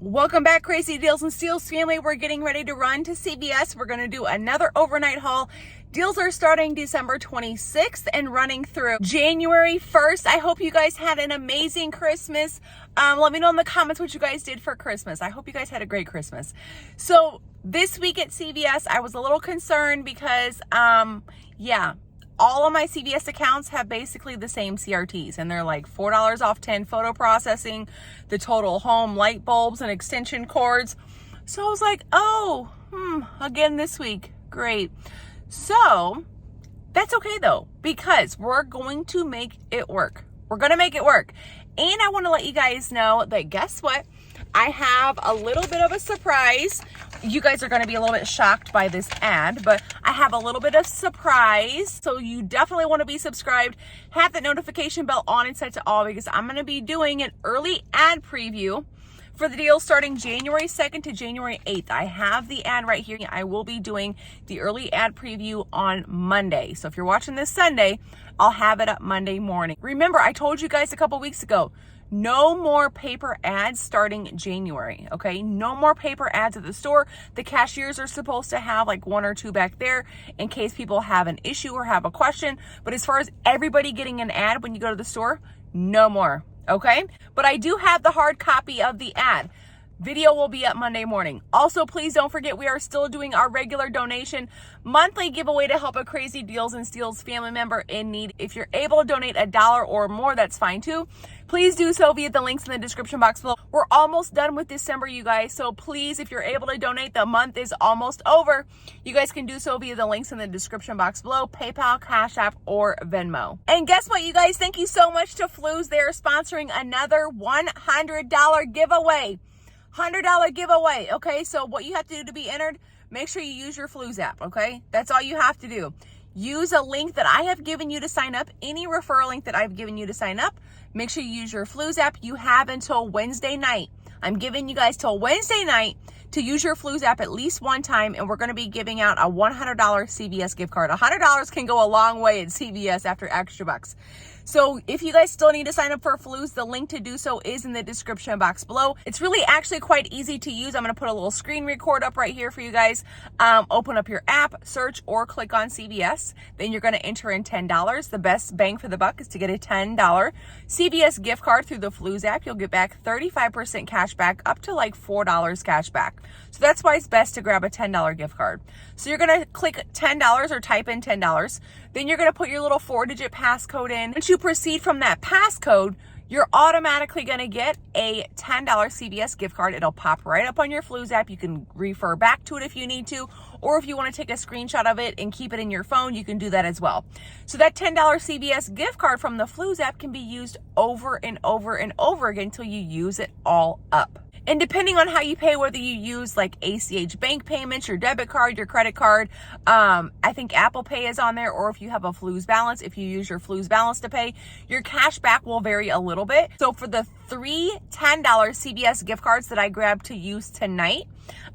Welcome back, Crazy Deals and Steals family. We're getting ready to run to CVS. We're going to do another overnight haul. Deals are starting December 26th and running through January 1st. I hope you guys had an amazing Christmas. Let me know in the comments what you guys did for Christmas. I hope you guys had a great Christmas. So this week at CVS, I was a little concerned because, all of my CVS accounts have basically the same CRTs, and they're like $4 off 10 photo processing, the total home light bulbs and extension cords. So I was like, again this week. Great. So that's okay though, because we're going to make it work. We're going to make it work. And I want to let you guys know that guess what? I have a little bit of a surprise. You guys are going to be a little bit shocked by this ad, but I have a little bit of surprise. So you definitely want to be subscribed. Have that notification bell on and set to all because I'm going to be doing an early ad preview for the deal starting January 2nd to January 8th. I have the ad right here. I will be doing the early ad preview on Monday. So if you're watching this Sunday, I'll have it up Monday morning. Remember, I told you guys a couple weeks ago, no more paper ads starting January, okay? No more paper ads at the store. The cashiers are supposed to have like one or two back there in case people have an issue or have a question. But as far as everybody getting an ad when you go to the store, no more, okay? But I do have the hard copy of the ad. Video will be up Monday morning. Also, please don't forget we are still doing our regular donation monthly giveaway to help a Crazy Deals and Steals family member in need. If you're able to donate $1 or more, that's fine too. Please do so via the links in the description box below. We're almost done with December, you guys. So please, if you're able to donate, the month is almost over. You guys can do so via the links in the description box below, PayPal, Cash App, or Venmo. And guess what, you guys? Thank you so much to Flues. They're sponsoring another $100 giveaway. $100 giveaway, okay? So what you have to do to be entered, make sure you use your Flues app, okay? That's all you have to do. Use a link that I have given you to sign up, any referral link that I've given you to sign up. Make sure you use your Flues app. You have until Wednesday night. I'm giving you guys till Wednesday night to use your Flues app at least one time, and we're going to be giving out a $100 CVS gift card. $100 can go a long way at CVS after extra bucks. So if you guys still need to sign up for Flues, the link to do so is in the description box below. It's really actually quite easy to use. I'm going to put a little screen record up right here for you guys. Open up your app, search, or click on CVS. Then you're going to enter in $10. The best bang for the buck is to get a $10 CVS gift card through the Flues app. You'll get back 35% cash back, up to like $4 cash back. So that's why it's best to grab a $10 gift card. So you're going to click $10 or type in $10. Then you're going to put your little 4-digit passcode in. Once you proceed from that passcode, you're automatically going to get a $10 CVS gift card. It'll pop right up on your Flues app. You can refer back to it if you need to, or if you want to take a screenshot of it and keep it in your phone, you can do that as well. So that $10 CVS gift card from the Flues app can be used over and over and over again until you use it all up. And depending on how you pay, whether you use like ACH bank payments, your debit card, your credit card, I think Apple Pay is on there, or if you have a Flues balance, if you use your Flues balance to pay, your cash back will vary a little bit. So for the 3 $10 CVS gift cards that I grabbed to use tonight,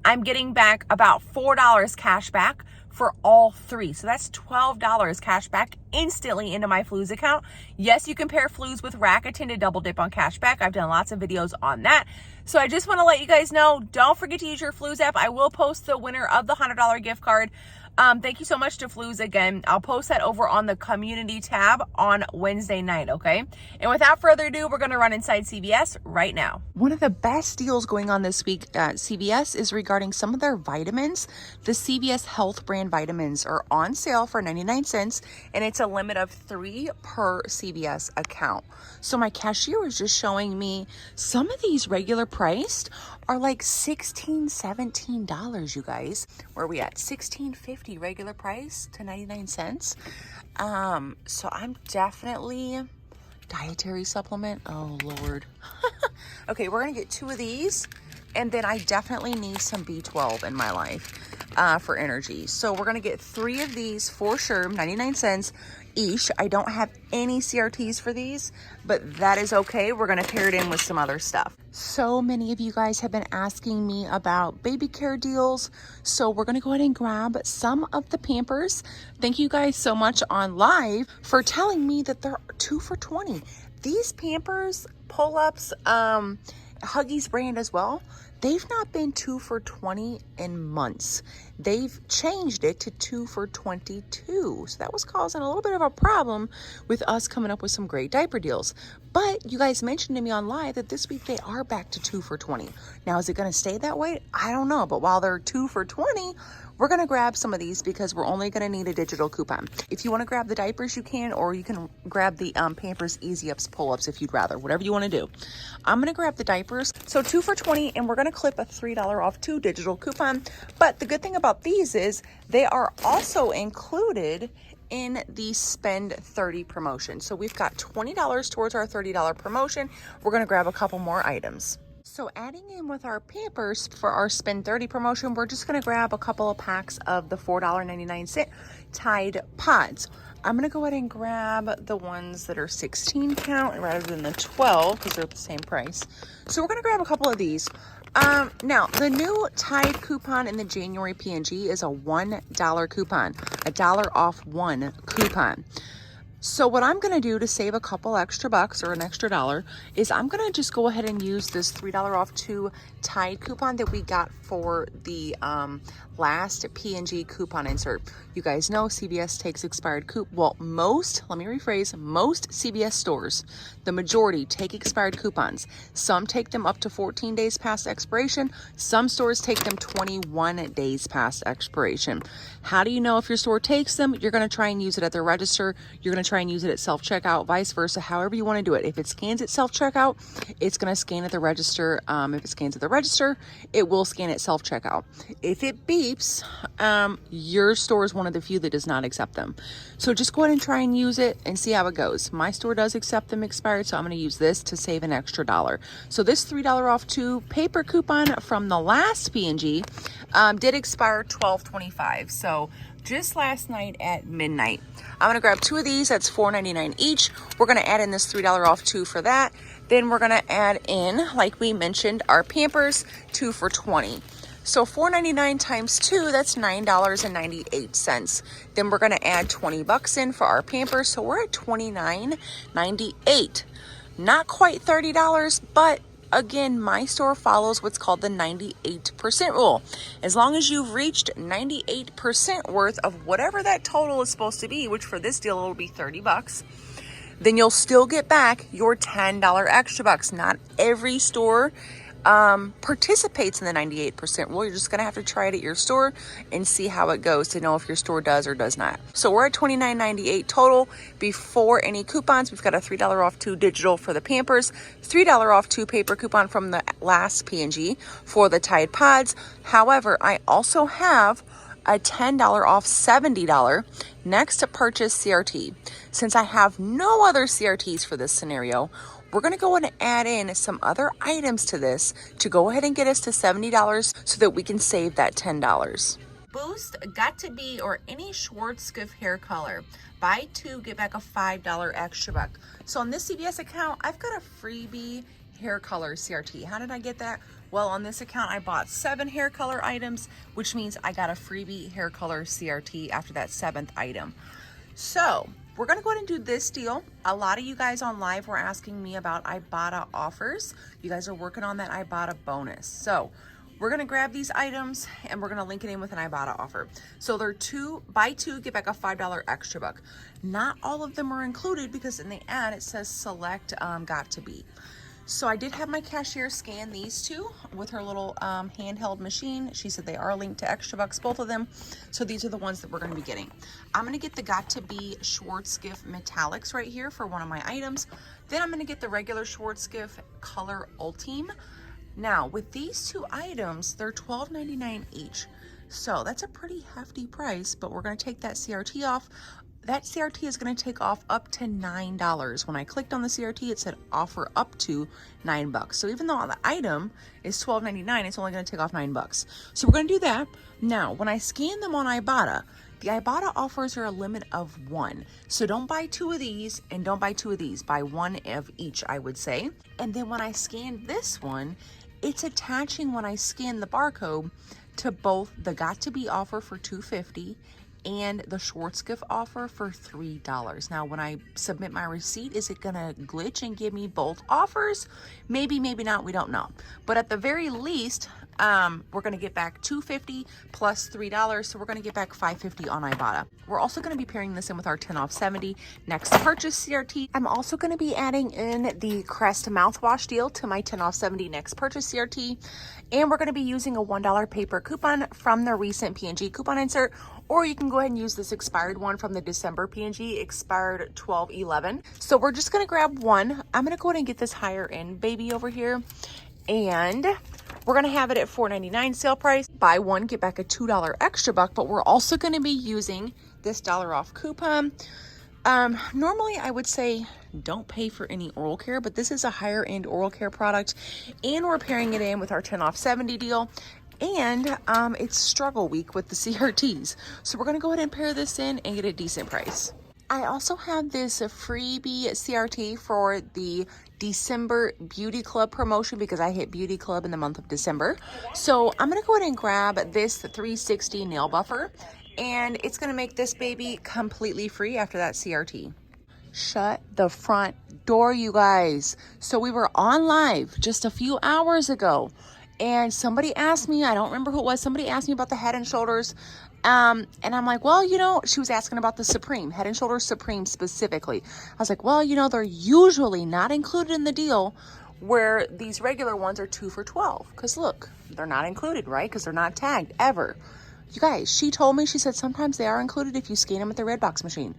I'm getting back about $4 cash back for all 3. So that's $12 cash back instantly into my Flues account. Yes, you can pair Flues with Rakuten to double dip on cash back. I've done lots of videos on that. So I just want to let you guys know, don't forget to use your Flues app. I will post the winner of the $100 gift card. Thank you so much to Flues again. I'll post that over on the community tab on Wednesday night, okay? And without further ado, we're going to run inside CVS right now. One of the best deals going on this week at CVS is regarding some of their vitamins. The CVS Health brand vitamins are on sale for 99 cents, and it's a limit of 3 per CVS account. So my cashier was just showing me some of these regular priced are like $16, $17, you guys. Where are we at? $16.50 regular price to 99 cents. So I'm definitely dietary supplement. Oh Lord. Okay, we're gonna get 2 of these, and then I definitely need some B12 in my life for energy. So we're gonna get 3 of these for sure, 99 cents each. I don't have any CRTs for these, but that is okay. We're gonna pair it in with some other stuff. So many of you guys have been asking me about baby care deals, so we're gonna go ahead and grab some of the Pampers. Thank you guys so much on live for telling me that they're 2 for $20. These Pampers pull-ups Huggies brand as well, they've not been 2 for $20 in months. They've changed it to 2 for $22. So that was causing a little bit of a problem with us coming up with some great diaper deals. But you guys mentioned to me on live that this week they are back to 2 for $20. Now, is it going to stay that way? I don't know. But while they're 2 for $20, we're going to grab some of these because we're only going to need a digital coupon. If you want to grab the diapers, you can, or you can grab the Pampers Easy Ups pull-ups if you'd rather, whatever you want to do. I'm going to grab the diapers. So 2 for $20, and we're going to clip a $3 off 2 digital coupon. But the good thing about these is they are also included in the spend 30 promotion. So we've got $20 towards our $30 promotion. We're going to grab a couple more items. So adding in with our Pampers for our spend 30 promotion, we're just going to grab a couple of packs of the $4.99 Tide Pods. I'm going to go ahead and grab the ones that are 16 count rather than the 12 because they're the same price. So we're going to grab a couple of these. Now, the new Tide coupon in the January P&G is a $1 coupon, $1 off 1 coupon. So what I'm going to do to save a couple extra bucks or an extra $1 is I'm going to just go ahead and use this $3 off 2 Tide coupon that we got for the last P&G coupon insert. You guys know CVS takes expired let me rephrase, most CVS stores, the majority take expired coupons. Some take them up to 14 days past expiration. Some stores take them 21 days past expiration. How do you know if your store takes them? You're going to try and use it at the register. You're going to try and use it at self-checkout, vice versa, however you want to do it. If it scans at self-checkout, it's going to scan at the register. If it scans at the register, it will scan at self-checkout. If it beeps, your store is one of the few that does not accept them. So just go ahead and try and use it and see how it goes. My store does accept them expired, so I'm going to use this to save an extra $1. So this $3 off 2 paper coupon from the last P&G did expire 12/25. So just last night at midnight. I'm going to grab 2 of these. That's $4.99 each. We're going to add in this $3 off 2 for that. Then we're going to add in, like we mentioned, our Pampers 2 for $20. So $4.99 times 2, that's $9.98. Then we're going to add 20 bucks in for our Pampers. So we're at $29.98. Not quite $30, but again, my store follows what's called the 98% rule. As long as you've reached 98% worth of whatever that total is supposed to be, which for this deal it'll be 30 bucks, then you'll still get back your $10 extra bucks. Not every store participates in the 98% rule. You're just going to have to try it at your store and see how it goes to know if your store does or does not. So we're at $29.98 total before any coupons. We've got a $3 off 2 digital for the Pampers, $3 off 2 paper coupon from the last P&G for the Tide Pods. However, I also have a $10 off $70 next to purchase CRT. Since I have no other CRTs for this scenario, we're going to go ahead and add in some other items to this to go ahead and get us to $70 so that we can save that $10. Boost, Got to Be, or any Schwarzkopf hair color. Buy 2, get back a $5 extra buck. So on this CVS account, I've got a freebie hair color CRT. How did I get that? Well, on this account, I bought 7 hair color items, which means I got a freebie hair color CRT after that 7th item. So we're going to go ahead and do this deal. A lot of you guys on live were asking me about Ibotta offers. You guys are working on that Ibotta bonus. So we're going to grab these items and we're going to link it in with an Ibotta offer. So they're buy 2, get back a $5 extra buck. Not all of them are included because in the ad it says select Got to Be. So I did have my cashier scan these 2 with her little handheld machine. She said they are linked to extra bucks, both of them. So these are the ones that we're going to be getting. I'm going to get the Got to Be Schwarzkopf Metallics right here for one of my items. Then I'm going to get the regular Schwarzkopf Color Ultime. Now with these 2 items, they're $12.99 each. So that's a pretty hefty price, but we're going to take that CRT off. That CRT is going to take off up to $9. When I clicked on the CRT, it said offer up to $9. So even though the item is $12.99, it's only going to take off $9. So we're going to do that. Now, when I scan them on Ibotta, the Ibotta offers are a limit of 1. So don't buy 2 of these and don't buy 2 of these. Buy 1 of each, I would say. And then when I scan this one, it's attaching when I scan the barcode to both the Got to Be offer for $2.50 and the Schwarzkopf offer for $3. Now, when I submit my receipt, is it gonna glitch and give me both offers? Maybe, maybe not, we don't know. But at the very least, we're gonna get back $2.50 plus $3, so we're gonna get back $5.50 on Ibotta. We're also gonna be pairing this in with our 10 off 70 next purchase CRT. I'm also gonna be adding in the Crest mouthwash deal to my 10 off 70 next purchase CRT, and we're gonna be using a $1 paper coupon from the recent P&G coupon insert, or you can go ahead and use this expired one from the December P&G, expired 12/11. So we're just gonna grab one. I'm gonna go ahead and get this higher end baby over here, and we're gonna have it at $4.99 sale price. Buy one, get back a $2 extra buck, but we're also gonna be using this $1 off coupon. Normally I would say don't pay for any oral care, but this is a higher end oral care product, and we're pairing it in with our 10 off 70 deal. And it's struggle week with the CRTs. So we're gonna go ahead and pair this in and get a decent price. I also have this freebie CRT for the December Beauty Club promotion because I hit Beauty Club in the month of December. So I'm gonna go ahead and grab this 360 nail buffer, and it's gonna make this baby completely free after that CRT. Shut the front door, you guys. So we were on live just a few hours ago, and somebody asked me, I don't remember who it was, somebody asked me about the Head & Shoulders. And I'm like, well, you know, she was asking about the Supreme, Head & Shoulders Supreme specifically. I was like, well, you know, they're usually not included in the deal where these regular ones are 2 for $12. Because look, they're not included, right? Because they're not tagged ever. You guys, she told me, she said sometimes they are included if you scan them at the Redbox machine.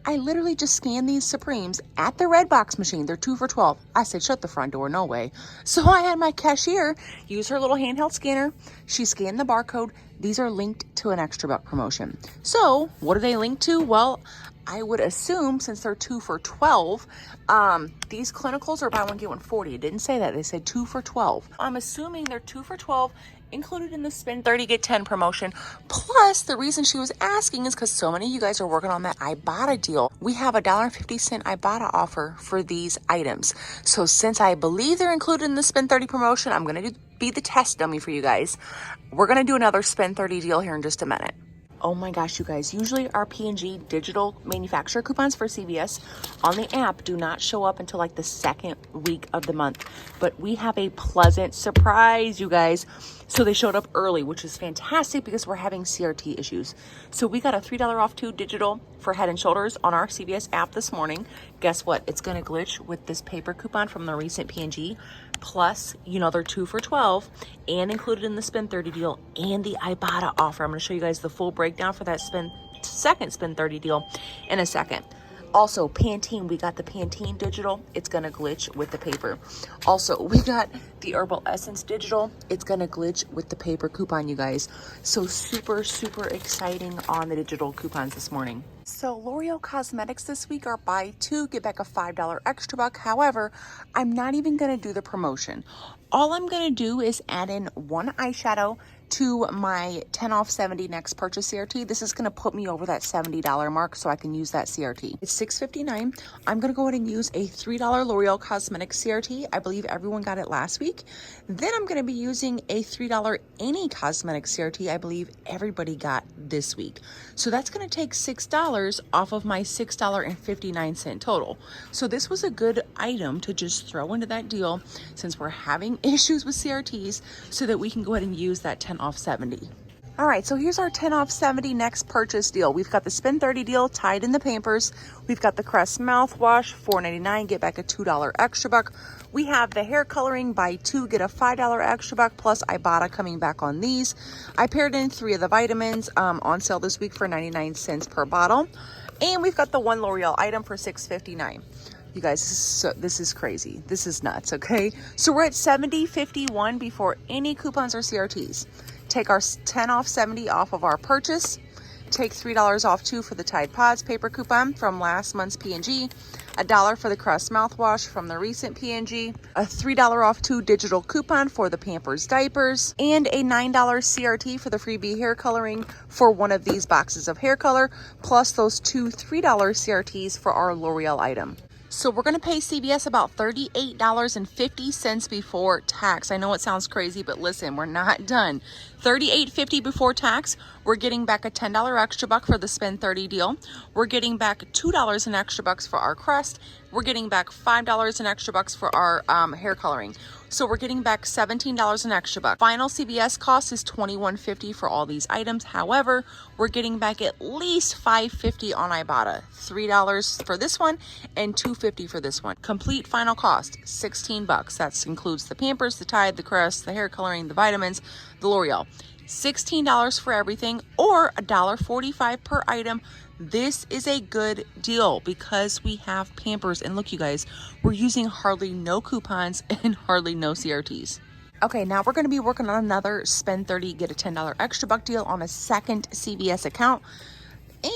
I literally just scanned these Supremes at the Redbox machine. They're 2 for $12. I said, shut the front door, no way. So I had my cashier use her little handheld scanner. She scanned the barcode. These are linked to an extra buck promotion. So what are they linked to? Well, I would assume since they're 2 for $12, these clinicals are buy one, get one 40. It didn't say that. They said 2 for $12. I'm assuming they're 2 for $12 included in the spend 30 get 10 promotion. Plus, the reason she was asking is because so many of you guys are working on that Ibotta deal. We have a $1.50 Ibotta offer for these items. So since I believe they're included in the spend 30 promotion, I'm going to be the test dummy for you guys. We're going to do another spend 30 deal here in just a minute. Oh my gosh, you guys, usually our P&G digital manufacturer coupons for CVS on the app do not show up until like the second week of the month. But we have a pleasant surprise, you guys. So they showed up early, which is fantastic because we're having CRT issues. So we got a $3 off 2 digital for Head & Shoulders on our CVS app this morning. Guess what? It's going to glitch with this paper coupon from the recent P&G. Plus, you know, they're 2 for $12 and included in the spend 30 deal and the Ibotta offer. I'm going to show you guys the full breakdown for that second spend 30 deal in a second. Also, Pantene, we got the Pantene digital. It's going to glitch with the paper. Also, we got the Herbal Essence digital. It's going to glitch with the paper coupon, you guys. So super, super exciting on the digital coupons this morning. So L'Oreal Cosmetics this week are buy 2, get back a $5 extra buck. However, I'm not even going to do the promotion. All I'm going to do is add in one eyeshadow to my 10 off 70 next purchase CRT. This is going to put me over that $70 mark so I can use that CRT. It's $6.59. I'm going to go ahead and use a $3 L'Oreal Cosmetics CRT. I believe everyone got it last week. Then I'm going to be using a $3 Any Cosmetics CRT. I believe everybody got this week. So that's going to take $6 off of my $6.59 total. So this was a good item to just throw into that deal since we're having issues with CRTs so that we can go ahead and use that 10 off 70. All right, so here's our 10 off 70 next purchase deal. We've got the spend 30 deal tied in the Pampers. We've got the Crest mouthwash, $4.99, get back a $2 extra buck. We have the hair coloring, buy 2, get a $5 extra buck, plus Ibotta coming back on these. I paired in 3 of the vitamins on sale this week for 99 cents per bottle. And we've got the one L'Oreal item for $6.59. You guys, this is crazy. This is nuts, okay? So we're at $70.51 before any coupons or CRTs. Take our 10 off 70 off of our purchase. Take $3 off 2 for the Tide Pods paper coupon from last month's P&G. $1 for the Crest mouthwash from the recent P&G. A $3 off 2 digital coupon for the Pampers diapers. And a $9 CRT for the freebie hair coloring for one of these boxes of hair color. Plus those 2 $3 CRTs for our L'Oreal item. So we're going to pay CVS about $38.50 before tax. I know it sounds crazy, but listen, we're not done. $38.50 before tax. We're getting back a $10 extra buck for the spend 30 deal. We're getting back $2 in extra bucks for our crest. We're getting back $5 in extra bucks for our hair coloring. So we're getting back $17 in extra buck. Final CVS cost is $21.50 for all these items. However, we're getting back at least $5.50 on Ibotta. $3 for this one and $2.50 for this one. Complete final cost, $16. That includes the Pampers, the Tide, the Crest, the hair coloring, the vitamins, the L'Oreal. $16 for everything, or $1.45 per item. This is a good deal because we have Pampers, and look, you guys, we're using hardly no coupons and hardly no CRTs. Okay, now we're going to be working on another spend 30, get a $10 extra buck deal on a second CVS account.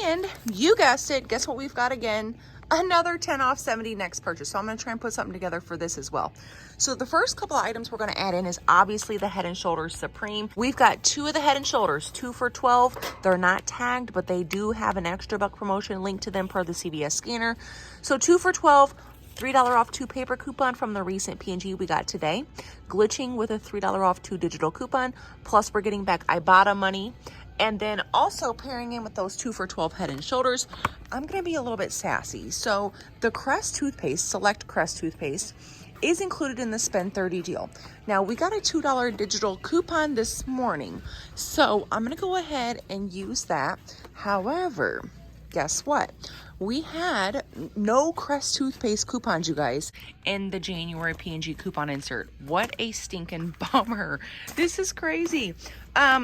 And you guessed it, guess what we've got again? Another 10 off 70 next purchase. So I'm going to try and put something together for this as well. So the first couple of items we're going to add in is obviously the Head & Shoulders Supreme. We've got 2 of the Head & Shoulders, 2 for $12. They're not tagged, but they do have an extra buck promotion linked to them per the CVS scanner. So 2 for $12. $3 off 2 paper coupon from the recent P&G we got today. Glitching with a $3 off 2 digital coupon. Plus we're getting back Ibotta money. And then also pairing in with those 2 for $12 Head & Shoulders, I'm going to be a little bit sassy. So the Crest toothpaste, Select Crest toothpaste, is included in the spend 30 deal. Now we got a $2 digital coupon this morning. So I'm going to go ahead and use that. However, guess what? We had no Crest toothpaste coupons, you guys, in the January P&G coupon insert. What a stinking bummer. This is crazy.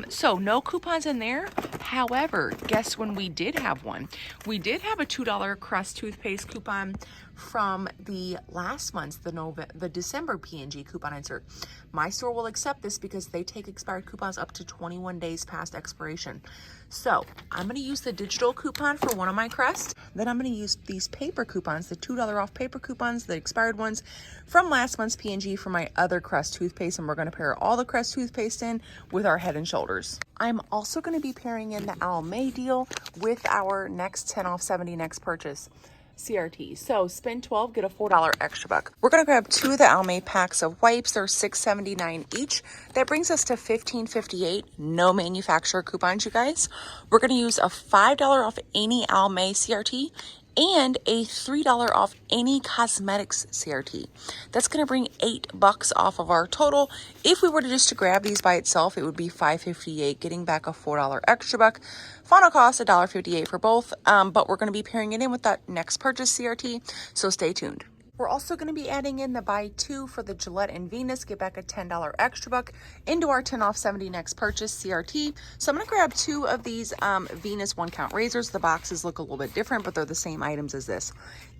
So no coupons in there. However, guess when we did have one? We did have a $2 Crest toothpaste coupon from the last month's, the December P&G coupon insert. My store will accept this because they take expired coupons up to 21 days past expiration. So I'm going to use the digital coupon for one of my Crest. Then I'm going to use these paper coupons, the $2 off paper coupons, the expired ones from last month's P&G for my other Crest toothpaste. And we're going to pair all the Crest toothpaste in with our Head & Shoulders. I'm also going to be pairing in the Almay deal with our next 10 off 70 next purchase CRT. So spend 12, get a $4 extra buck. We're going to grab 2 of the Almay packs of wipes. They're $6.79 each. That brings us to $15.58. No manufacturer coupons, you guys. We're going to use a $5 off any Almay CRT and a $3 off any cosmetics CRT. That's going to bring $8 off of our total. If we were to just to grab these by itself, it would be $5.58, getting back a $4 extra buck. Final cost $1.58 for both, but we're going to be pairing it in with that next purchase CRT, so stay tuned. We're also going to be adding in the buy 2 for the Gillette and Venus, get back a $10 extra buck into our 10 off 70 next purchase CRT. So I'm going to grab 2 of these Venus 1-count razors. The boxes look a little bit different, but they're the same items as this.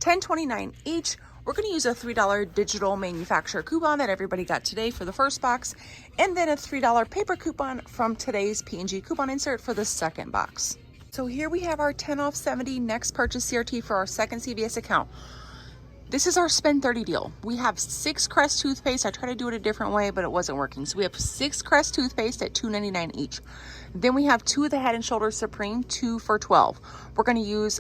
$10.29 each. We're going to use a $3 digital manufacturer coupon that everybody got today for the first box, and then a $3 paper coupon from today's P&G coupon insert for the second box. So here we have our 10 off 70 next purchase CRT for our second CVS account. This is our spend 30 deal. We have 6 Crest toothpaste. I tried to do it a different way, but it wasn't working. So we have 6 Crest toothpaste at $2.99 each. Then we have 2 of the Head & Shoulders Supreme, 2 for $12. We're going to use,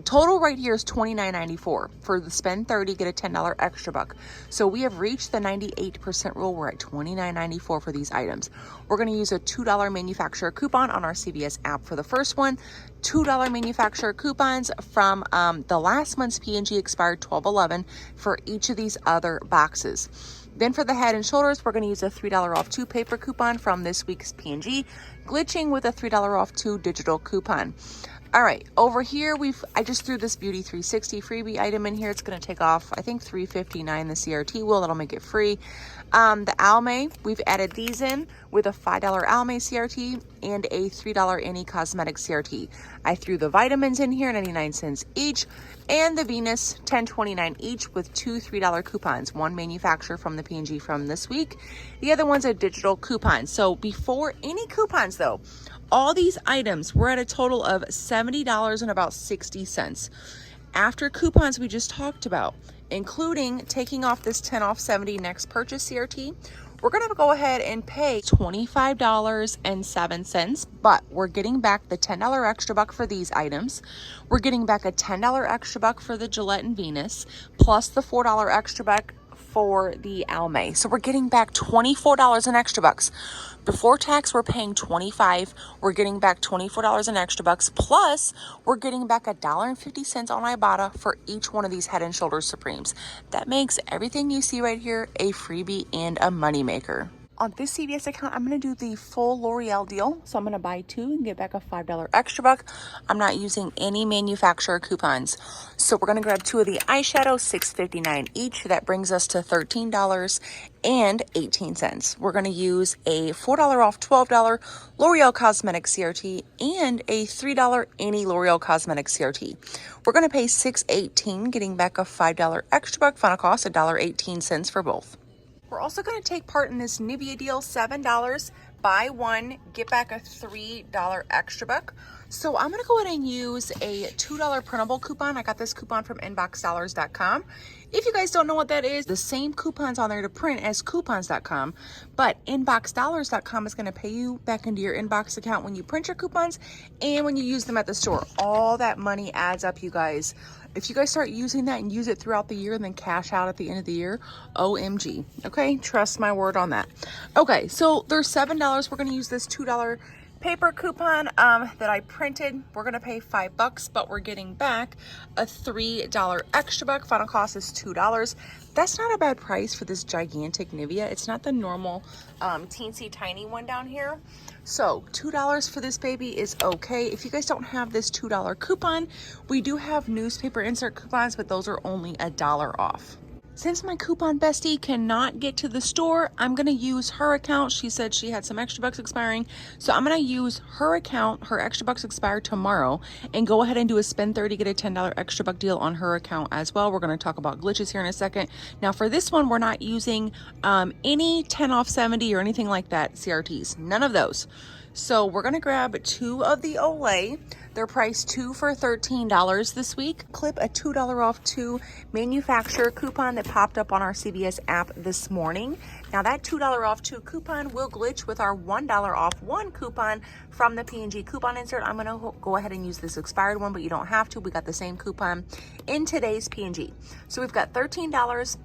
total right here is $29.94. For the spend 30, get a $10 extra buck. So we have reached the 98% rule. We're at $29.94 for these items. We're going to use a $2 manufacturer coupon on our CVS app for the first one. $2 manufacturer coupons from the last month's P&G expired 12/11 for each of these other boxes. Then for the Head & Shoulders, we're going to use a $3 off 2 paper coupon from this week's P&G, glitching with a $3 off 2 digital coupon. All right, over here, I just threw this Beauty 360 freebie item in here. It's going to take off, I think, $3.59 the CRT will. That'll make it free. The Almay, we've added these in with a $5 Almay CRT and a $3 any cosmetic CRT. I threw the vitamins in here, 99 cents each, and the Venus, $10.29 each with 2 $3 coupons. One manufacturer from the P&G from this week. The other one's a digital coupon. So before any coupons, though, all these items were at a total of $70 and about 60 cents. After coupons we just talked about, including taking off this 10 off 70 next purchase CRT, we're gonna go ahead and pay $25.07, but we're getting back the $10 extra buck for these items. We're getting back a $10 extra buck for the Gillette and Venus, plus the $4 extra buck for the Almay. So we're getting back $24 in extra bucks. Before tax, we're paying $25. We're getting back $24 in extra bucks. Plus, we're getting back $1.50 on Ibotta for each one of these Head & Shoulders Supremes. That makes everything you see right here a freebie and a moneymaker. On this CVS account, I'm going to do the full L'Oreal deal. So I'm going to buy 2 and get back a $5 extra buck. I'm not using any manufacturer coupons. So we're going to grab 2 of the eyeshadows, $6.59 each. That brings us to $13.18. We're going to use a $4 off $12 L'Oreal Cosmetics CRT and a $3 any L'Oreal Cosmetics CRT. We're going to pay $6.18, getting back a $5 extra buck. Final cost $1.18 for both. We're also going to take part in this Nivea deal, $7, buy 1, get back a $3 extra buck. So I'm going to go ahead and use a $2 printable coupon. I got this coupon from inboxdollars.com. If you guys don't know what that is, the same coupons on there to print as coupons.com, but inboxdollars.com is going to pay you back into your inbox account when you print your coupons and when you use them at the store. All that money adds up, you guys. If you guys start using that and use it throughout the year and then cash out at the end of the year, OMG. Okay, trust my word on that. Okay, so there's $7. We're going to use this $2 paper coupon that I printed. We're going to pay $5, but we're getting back a $3 extra buck. Final cost is $2. That's not a bad price for this gigantic Nivea. It's not the normal teensy tiny one down here. So $2 for this baby is okay. If you guys don't have this $2 coupon, we do have newspaper insert coupons, but those are only $1 off. Since my coupon bestie cannot get to the store, I'm going to use her account. She said she had some extra bucks expiring. So I'm going to use her account. Her extra bucks expire tomorrow, and go ahead and do a spend 30, get a $10 extra buck deal on her account as well. We're going to talk about glitches here in a second. Now for this one, we're not using any 10 off 70 or anything like that CRTs. None of those. So we're going to grab 2 of the Olay. They're priced 2 for $13 this week. Clip a $2 off 2 manufacturer coupon that popped up on our CVS app this morning. Now that $2 off 2 coupon will glitch with our $1 off 1 coupon from the P&G coupon insert. I'm going to go ahead and use this expired one, but you don't have to. We got the same coupon in today's P&G. So we've got $13, $2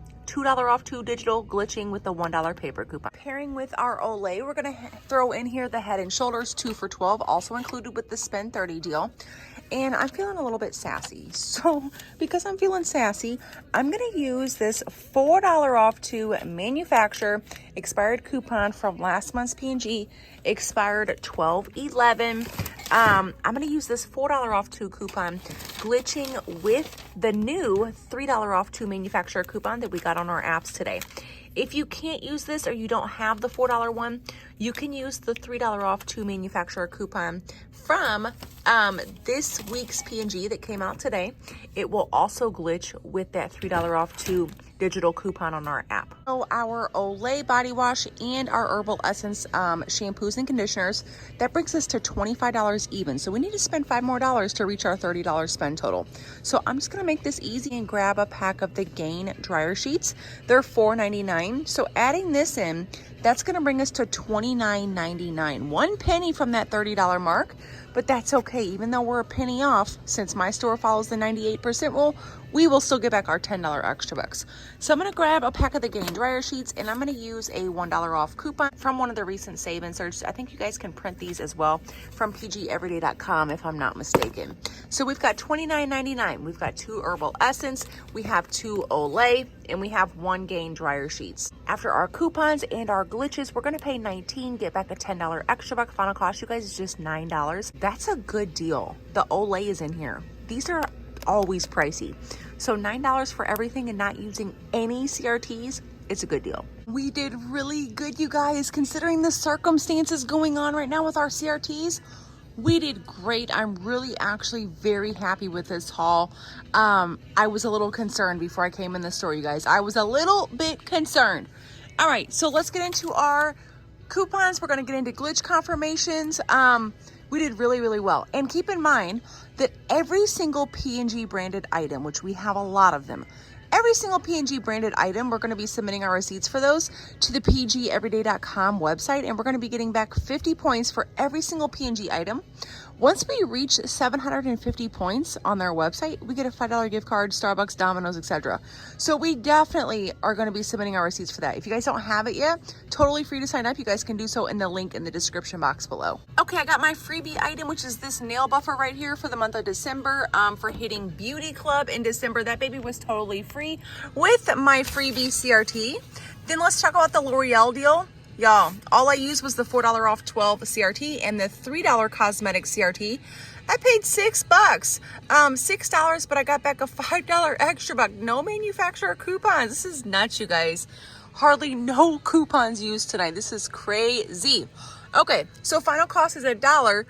off 2 digital, glitching with the $1 paper coupon. Pairing with our Olay, we're going to throw in here the Head & Shoulders 2 for $12, also included with the spend 30 deal. And I'm feeling a little bit sassy. So because I'm feeling sassy, I'm going to use this $4 off 2 manufacturer expired coupon from last month's P&G, expired 12/11. I'm going to use this $4 off 2 coupon, glitching with the new $3 off 2 manufacturer coupon that we got on our apps today. If you can't use this or you don't have the $4 one, you can use the $3 off 2 manufacturer coupon from this week's P&G that came out today. It will also glitch with that $3 off 2 digital coupon on our app. So our Olay body wash and our Herbal Essence shampoos and conditioners, that brings us to $25 even. So we need to spend $5 more to reach our $30 spend total. So I'm just gonna make this easy and grab a pack of the Gain dryer sheets. They're $4.99. So adding this in, that's gonna bring us to $29.99. 1 penny from that $30 mark, but that's okay. Even though we're a penny off, since my store follows the 98% rule, we will still get back our $10 extra bucks. So I'm gonna grab a pack of the Gain dryer sheets, and I'm gonna use a $1 off coupon from one of the recent save inserts. I think you guys can print these as well from pgeveryday.com if I'm not mistaken. So we've got $29.99. We've got 2 Herbal Essence, we have 2 Olay, and we have 1 Gain dryer sheets. After our coupons and our glitches, we're gonna pay $19, get back a $10 extra buck. Final cost, you guys, is just $9. That's a good deal. The Olay is in here. These are always pricey. So $9 for everything and not using any CRTs, it's a good deal. We did really good, you guys, considering the circumstances going on right now with our CRTs. We did great. I'm really actually very happy with this haul. I was a little concerned before I came in the store, you guys. I was a little bit concerned. All right, so let's get into our coupons. We're gonna get into glitch confirmations. We did really, really well. And keep in mind that every single P&G branded item, which we have a lot of them, every single P&G branded item, we're going to be submitting our receipts for those to the pgeveryday.com website, and we're going to be getting back 50 points for every single P&G item. Once we reach 750 points on their website, we get a $5 gift card, Starbucks, Domino's, etc. So we definitely are going to be submitting our receipts for that. If you guys don't have it yet, totally free to sign up. You guys can do so in the link in the description box below. Okay, I got my freebie item, which is this nail buffer right here for the month of December, for hitting Beauty Club in December. That baby was totally free with my freebie CRT. Then let's talk about the L'Oreal deal. Y'all, all I used was the $4 off 12 CRT and the $3 cosmetic CRT. I paid $6, $6, but I got back a $5 extra buck. No manufacturer coupons. This is nuts, you guys. Hardly no coupons used tonight. This is crazy. Okay, so final cost is $1,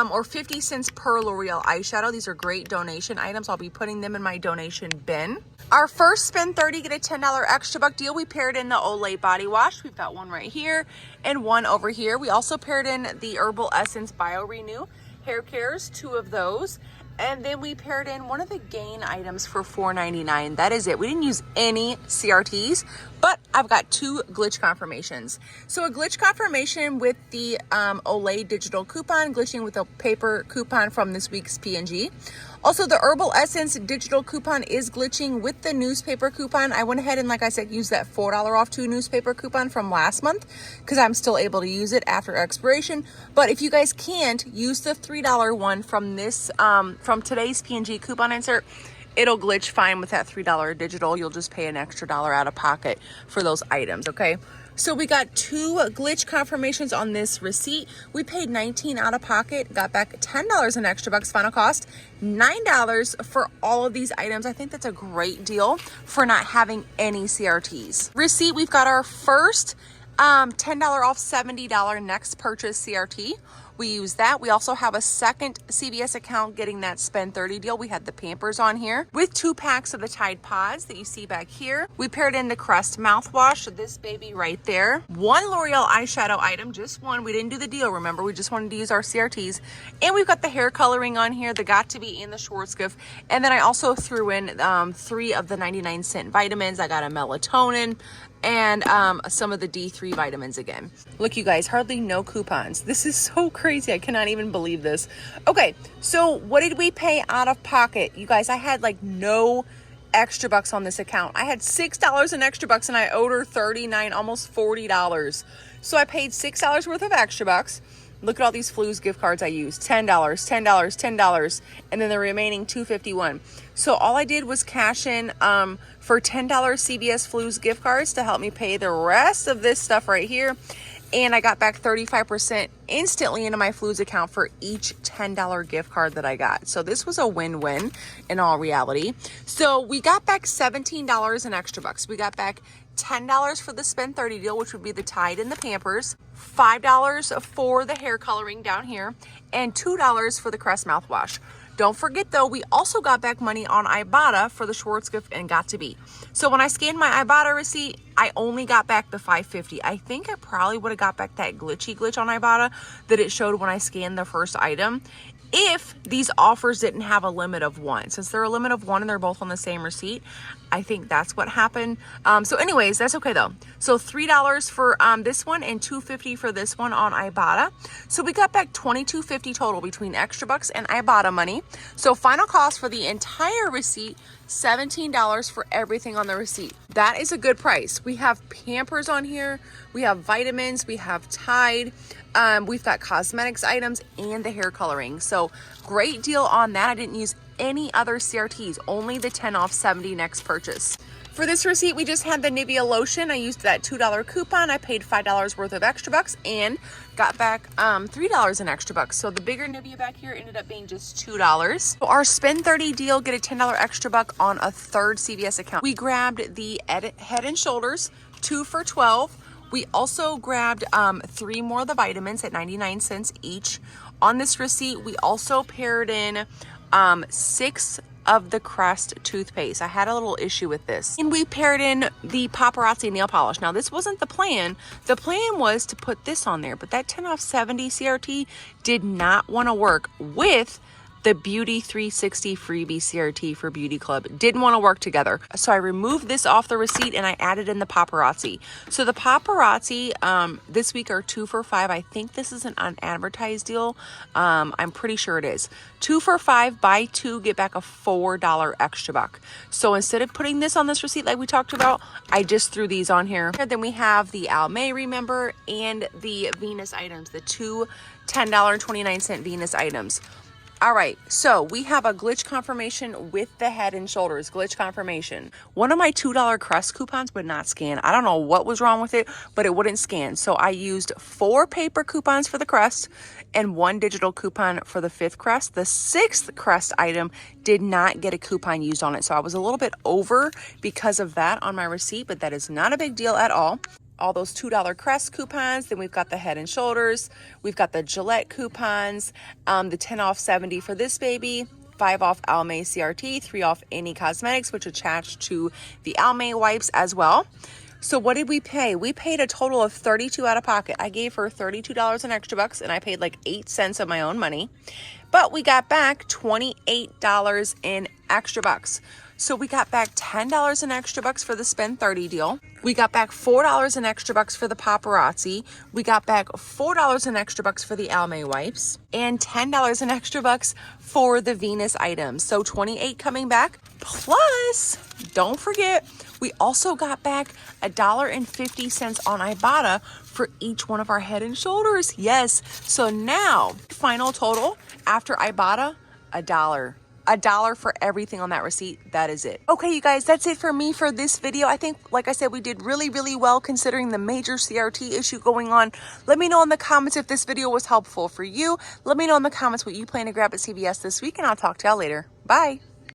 or 50 cents per L'Oreal eyeshadow. These are great donation items. I'll be putting them in my donation bin. Our first spend 30, get a $10 extra buck deal. We paired in the Olay body wash. We've got one right here and one over here. We also paired in the Herbal Essence Bio Renew hair cares, 2 of those. And then we paired in one of the Gain items for $4.99. That is it. We didn't use any CRTs, but I've got 2 glitch confirmations. So a glitch confirmation with the Olay digital coupon, glitching with a paper coupon from this week's P&G. Also, the Herbal Essence digital coupon is glitching with the newspaper coupon. I went ahead and, like I said, used that $4 off 2 newspaper coupon from last month because I'm still able to use it after expiration. But if you guys can't, use the $3 one from this, from today's P&G coupon insert. It'll glitch fine with that $3 digital. You'll just pay an extra $1 out of pocket for those items, okay? So we got 2 glitch confirmations on this receipt. We paid $19 out of pocket, got back $10 in extra bucks, final cost $9 for all of these items. I think that's a great deal for not having any CRTs. Receipt, we've got our first $10 off $70 next purchase CRT. We use that. We also have a second CVS account getting that spend 30 deal. We had the Pampers on here with 2 packs of the Tide Pods that you see back here. We paired in the Crest mouthwash, this baby right there. 1 L'Oreal eyeshadow item, just 1. We didn't do the deal, remember? We just wanted to use our CRTs. And we've got the hair coloring on here, the Got2b and the Schwarzkopf. And then I also threw in 3 of the 99-cent vitamins. I got a melatonin and some of the D3 vitamins again. Look, you guys, hardly no coupons. This is so crazy. I cannot even believe this. Okay, so what did we pay out of pocket? You guys, I had like no extra bucks on this account. I had $6 in extra bucks and I owed her $39, almost $40. So I paid $6 worth of extra bucks. Look at all these Flues gift cards I used. $10, $10, $10, and then the remaining $2.51. So all I did was cash in for $10 CVS Flues gift cards to help me pay the rest of this stuff right here. And I got back 35% instantly into my Flues account for each $10 gift card that I got. So this was a win-win in all reality. So we got back $17 in extra bucks. We got back $10 for the spend 30 deal, which would be the Tide and the Pampers, $5 for the hair coloring down here, and $2 for the Crest mouthwash. Don't forget though, we also got back money on Ibotta for the Schwarzkopf and Got2b. So when I scanned my Ibotta receipt, I only got back the $5.50. I think I probably would have got back that glitch on Ibotta that it showed when I scanned the first item, if these offers didn't have a limit of 1. Since they're a limit of 1 and they're both on the same receipt, I think that's what happened. So anyways, that's okay though. So $3 for this one and $2.50 for this one on Ibotta. So we got back $22.50 total between extra bucks and Ibotta money. So final cost for the entire receipt, $17 for everything on the receipt. That is a good price. We have Pampers on here, we have vitamins, we have Tide, we've got cosmetics items and the hair coloring. So great deal on that. I didn't use any other CRTs, only the 10 off 70 next purchase. For this receipt, we just had the Nivea lotion. I used that $2 coupon. I paid $5 worth of extra bucks and got back $3 in extra bucks. So the bigger Nivea back here ended up being just $2. So our spend 30 deal, get a $10 extra buck on a third CVS account. We grabbed the Head and Shoulders, 2 for $12. We also grabbed 3 more of the vitamins at 99 cents each. On this receipt, we also paired in 6 of the Crest toothpaste. I had a little issue with this. And we paired in the Paparazzi nail polish. Now, this wasn't the plan. The plan was to put this on there, but that 10 off 70 CRT did not want to work with the Beauty 360 freebie CRT for Beauty Club didn't want to work together. So I removed this off the receipt and I added in the paparazzi. So the paparazzi this week are 2 for $5. I think this is an unadvertised deal. I'm pretty sure it is. 2 for $5, buy 2, get back a $4 extra buck. So instead of putting this on this receipt like we talked about, I just threw these on here. And then we have the Almay, remember, and the Venus items, the two $10.29 Venus items. All right, so we have a glitch confirmation with the Head and Shoulders glitch confirmation. One of my $2 crest coupons would not scan. I don't know what was wrong with it, but it wouldn't scan. So I used 4 paper coupons for the crest and 1 digital coupon for the 5th crest. The 6th crest item did not get a coupon used on it. So I was a little bit over because of that on my receipt, but that is not a big deal at all. All those $2 crest coupons. Then we've got the Head and Shoulders. We've got the Gillette coupons, the 10 off 70 for this baby, 5 off Almay CRT, 3 off Any Cosmetics, which attached to the Almay wipes as well. So what did we pay? We paid a total of $32 out of pocket. I gave her $32 in extra bucks and I paid like 8 cents of my own money, but we got back $28 in extra bucks. So we got back $10 in extra bucks for the spend 30 deal. We got back $4 in extra bucks for the paparazzi. We got back $4 in extra bucks for the Almay wipes and $10 in extra bucks for the Venus items. So 28 coming back. Plus, don't forget, we also got back $1.50 on Ibotta for each one of our Head and Shoulders. Yes. So now final total after Ibotta, $1. $1 for everything on that receipt. That is it. Okay, you guys, that's it for me for this video. I think, like I said, we did really, really well considering the major CRT issue going on. Let me know in the comments if this video was helpful for you. Let me know in the comments what you plan to grab at CVS this week, and I'll talk to y'all later. Bye.